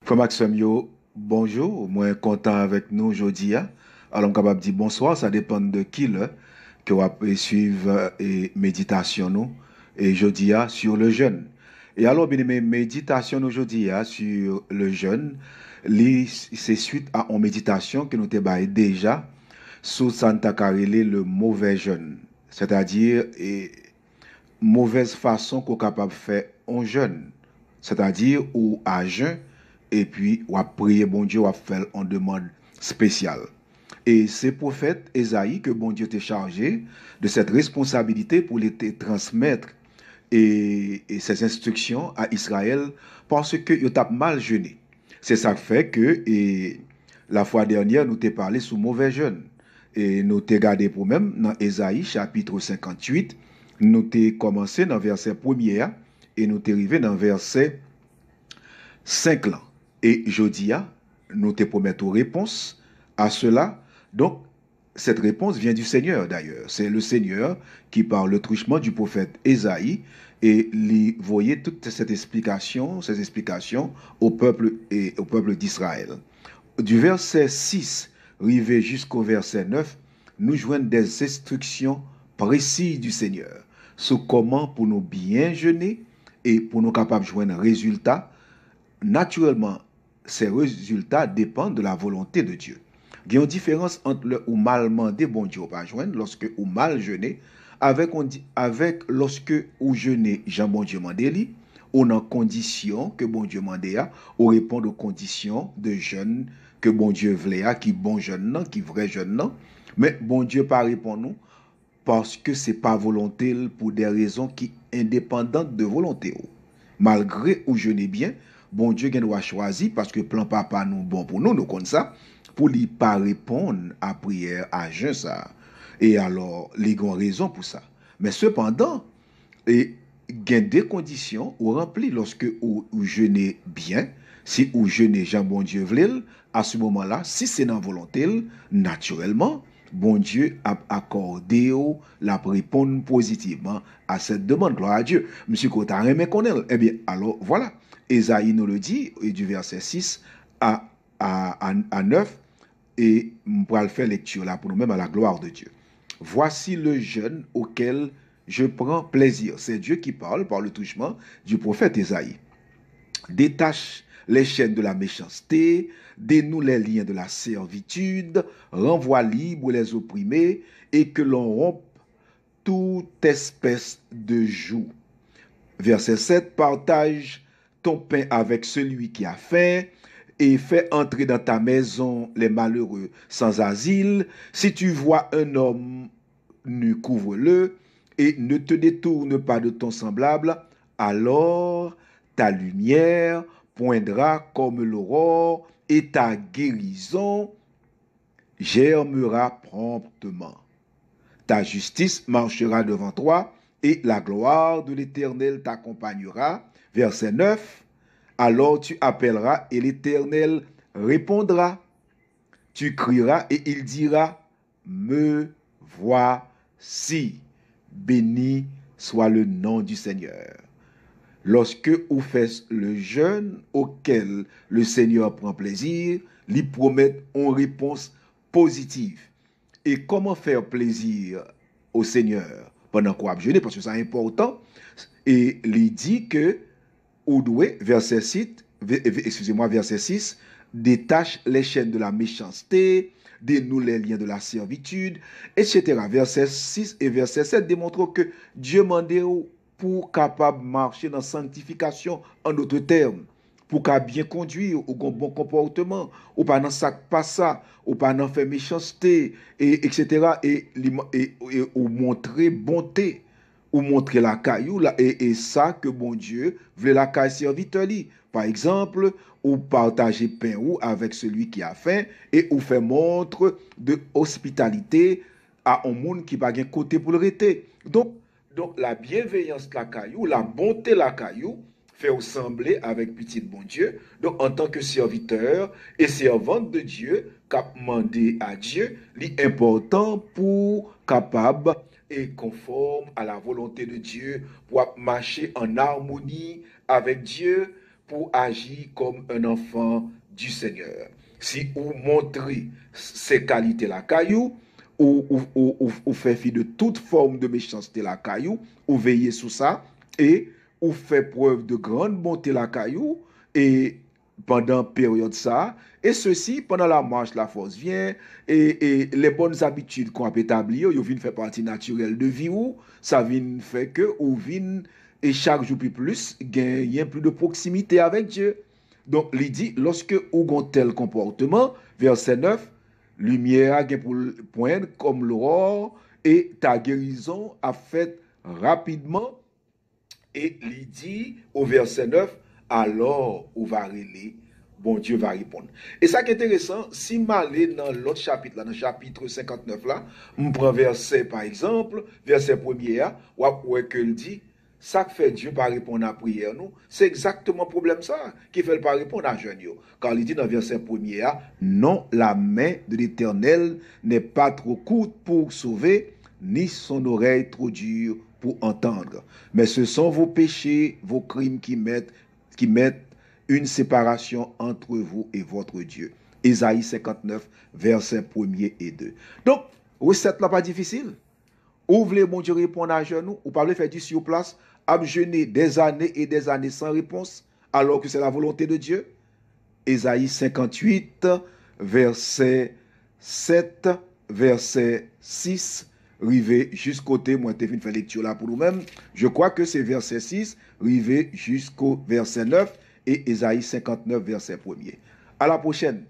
Frère Maxime, yo, bonjour, moi content avec nous aujourd'hui. Alors, je suis capable de dire bonsoir, ça dépend de qui là, que vous pouvez suivre et méditation nous, et jeudi sur le jeûne. Et alors, bien aimé, méditation aujourd'hui sur le jeûne, c'est suite à une méditation que nous avons déjà sur Santa Carele, le mauvais jeûne. C'est-à-dire, mauvaise façon qu'on est capable de faire en jeûne. C'est-à-dire, ou à jeûn, et puis ou à prier bon Dieu, ou à faire en demande spéciale. Et c'est prophète Esaïe que bon Dieu t'est chargé de cette responsabilité pour les transmettre et ses instructions à Israël parce que ils ont mal jeûné. C'est ça qui fait que la fois dernière, nous t'ai parlé sous mauvais jeûne. Et nous t'ai gardé pour même dans Esaïe chapitre 58, nous t'ai commencé dans verset 1er et nous t'ai arrivé dans verset 5 là. Et jeudi, nous te promettons réponse à cela. Donc, cette réponse vient du Seigneur d'ailleurs. C'est le Seigneur qui, par le truchement du prophète Ésaïe, et lui voyait toute cette explication, ces explications au peuple et au peuple d'Israël. Du verset 6 arrivé jusqu'au verset 9, nous joignons des instructions précises du Seigneur sur comment pour nous bien jeûner et pour nous capables de joindre un résultat. Naturellement, ces résultats dépendent de la volonté de Dieu. Il y a une différence entre le ou mal mandé, bon Dieu, pas joindre, lorsque ou mal jeûner, avec lorsque ou jeûner, Jean bon Dieu mandé, ou en condition que bon Dieu mandé, ou répondre aux conditions de jeûne que bon Dieu voulait, qui bon jeûne, qui vrai jeûne, mais bon Dieu pas répond nous parce que c'est pas volonté pour des raisons qui indépendantes de volonté. Malgré ou jeûner bien, bon Dieu doit choisir parce que plan papa nous bon pour nous, nous comme ça, pour lui pas répondre à prière, à jeûne ça. Et alors, les ont raison pour ça. Mais cependant, il y a des conditions ou remplies lorsque ou jeûnez bien, si ou jeûnez Jean bon Dieu veut, à ce moment-là, si c'est dans volonté, naturellement, bon Dieu a accordé la répondre positivement à cette demande. Gloire à Dieu. Monsieur Kota remet qu'on elle. Eh bien, alors voilà. Esaïe nous le dit, et du verset 6 à 9, et on pourra le faire lecture là pour nous-mêmes à la gloire de Dieu. Voici le jeûne auquel je prends plaisir. C'est Dieu qui parle par le touchement du prophète Esaïe. Détache les chaînes de la méchanceté, dénoue les liens de la servitude, renvoie libre les opprimés, et que l'on rompe toute espèce de joug. Verset 7, partage ton pain avec celui qui a faim, et fais entrer dans ta maison les malheureux sans asile. Si tu vois un homme nu, couvre-le, et ne te détourne pas de ton semblable, alors ta lumière poindra comme l'aurore, et ta guérison germera promptement. Ta justice marchera devant toi, et la gloire de l'Éternel t'accompagnera. Verset 9. Alors tu appelleras, et l'Éternel répondra. Tu crieras, et il dira, me voici. Béni soit le nom du Seigneur. Lorsque vous faites le jeûne auquel le Seigneur prend plaisir, lui promet une réponse positive. Et comment faire plaisir au Seigneur pendant qu'on a jeûné, parce que c'est important. Et il dit que, ou doué, verset 6, verset 6, détache les chaînes de la méchanceté, dénoue les liens de la servitude, etc. Verset 6 et verset 7 démontrent que Dieu m'a pour capable marcher dans la sanctification, en d'autres termes, pour qu'à bien conduire, ou bon comportement, ou pas dans ça pas ça, ou pas dans faire méchanceté, et, etc. Ou montrer bonté, ou montrer la caillou, et ça que bon Dieu veut la caille serviteur li. Par exemple, ou partager pain ou avec celui qui a faim, et ou faire montre de hospitalité à un monde qui va bien côté pour le rester. Donc la bienveillance la caillou, la bonté la caillou, fait ressembler avec petit bon Dieu. Donc en tant que serviteur et servante de Dieu, cap mandé à Dieu, l'important pour capable et conforme à la volonté de Dieu, pour marcher en harmonie avec Dieu, pour agir comme un enfant du Seigneur. Si vous montrez ces qualités la caillou, ou fait fi de toute forme de méchanceté la caillou, ou veillez sur ça, et ou fait preuve de grande bonté la caillou, et pendant période ça, et ceci, pendant la marche, la force vient, et les bonnes habitudes qu'on a établies, ils viennent faire partie naturelle de vie ou, ça vient faire que, ou vient, et chaque jour plus, gagner plus de proximité avec Dieu. Donc, il dit, lorsque vous avez un tel comportement, verset 9, lumière a pour poindre comme l'aurore, et ta guérison a fait rapidement. Et il dit au verset 9, alors on va relever, bon Dieu va répondre. Et ça qui est intéressant, si je vais dans l'autre chapitre, là, dans le chapitre 59, là, je prends verset par exemple, verset 1er, où est-ce qu'il dit, ça que fait Dieu pas répondre à la prière, nous, c'est exactement le problème ça, qui fait pas répondre à jeûne. Car il dit dans verset 1er, non, la main de l'Éternel n'est pas trop courte pour sauver, ni son oreille trop dure pour entendre. Mais ce sont vos péchés, vos crimes qui mettent une séparation entre vous et votre Dieu. Ésaïe 59, versets 1er et 2. Donc, recette là pas difficile. Ouvrez les bon Dieu répondre à genoux, ou pas le faire du sur place, à jeûner des années et des années sans réponse, alors que c'est la volonté de Dieu. Ésaïe 58, verset 7, verset 6, rivé jusqu'au témoin. Je vais faire lecture là pour nous-mêmes. Je crois que c'est verset 6, rivé jusqu'au verset 9 et Ésaïe 59, verset 1er. À la prochaine.